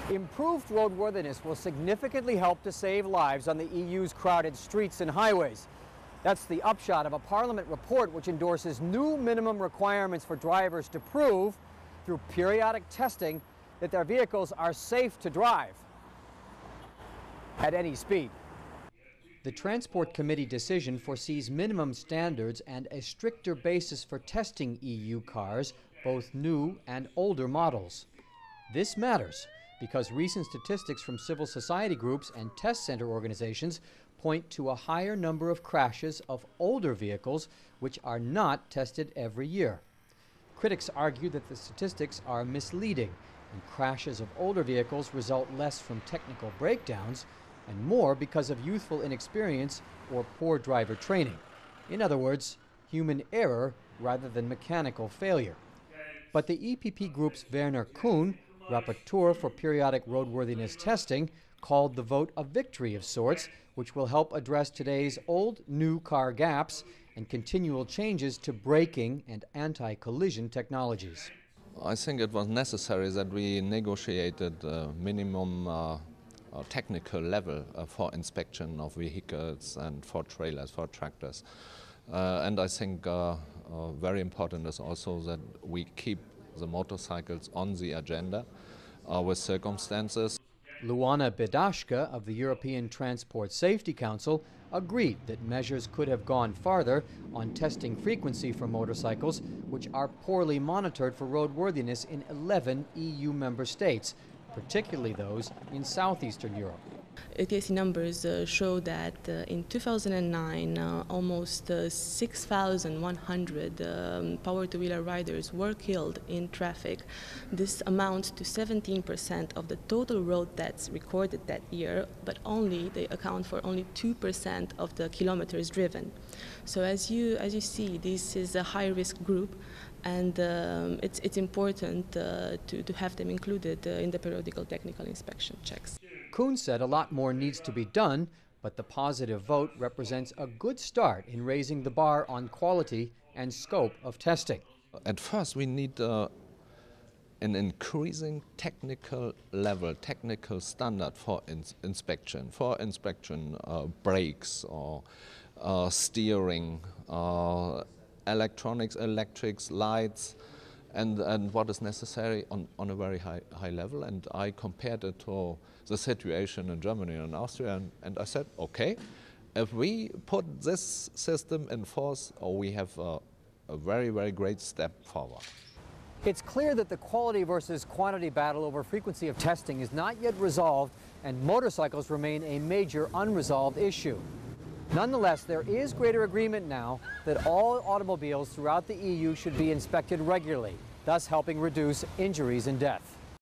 Improved roadworthiness will significantly help to save lives on the EU's crowded streets and highways. That's the upshot of a Parliament report which endorses new minimum requirements for drivers to prove, through periodic testing, that their vehicles are safe to drive at any speed. The Transport Committee decision foresees minimum standards and a stricter basis for testing EU cars, both new and older models. This matters because recent statistics from civil society groups and test center organizations point to a higher number of crashes of older vehicles which are not tested every year. Critics argue that the statistics are misleading, and crashes of older vehicles result less from technical breakdowns and more because of youthful inexperience or poor driver training. In other words, human error rather than mechanical failure. But the EPP Group's Werner Kuhn, rapporteur for periodic roadworthiness testing, called the vote a victory of sorts, which will help address today's old-new car gaps and continual changes to braking and anti-collision technologies. I think it was necessary that we negotiated a minimum technical level for inspection of vehicles and for trailers, for tractors. And I think very important is also that we keep the motorcycles on the agenda with circumstances. Luana Bedashka of the European Transport Safety Council agreed that measures could have gone farther on testing frequency for motorcycles, which are poorly monitored for roadworthiness in 11 EU member states, particularly those in southeastern Europe. ATSC numbers show that in 2009, almost 6,100 power-to-wheeler riders were killed in traffic. This amounts to 17% of the total road deaths recorded that year, but they account for only 2% of the kilometers driven. So as you see, this is a high-risk group, and it's important to have them included in the periodical technical inspection checks. Kuhn said a lot more needs to be done, but the positive vote represents a good start in raising the bar on quality and scope of testing. At first we need an increasing technical level, technical standard for inspection. For inspection, brakes or steering, electronics, electrics, lights, and what is necessary on a very high level. And I compared it to the situation in Germany and Austria, and I said, okay, if we put this system in force, we have a very, very great step forward. It's clear that the quality versus quantity battle over frequency of testing is not yet resolved, and motorcycles remain a major unresolved issue. Nonetheless, there is greater agreement now that all automobiles throughout the EU should be inspected regularly, thus helping reduce injuries and death.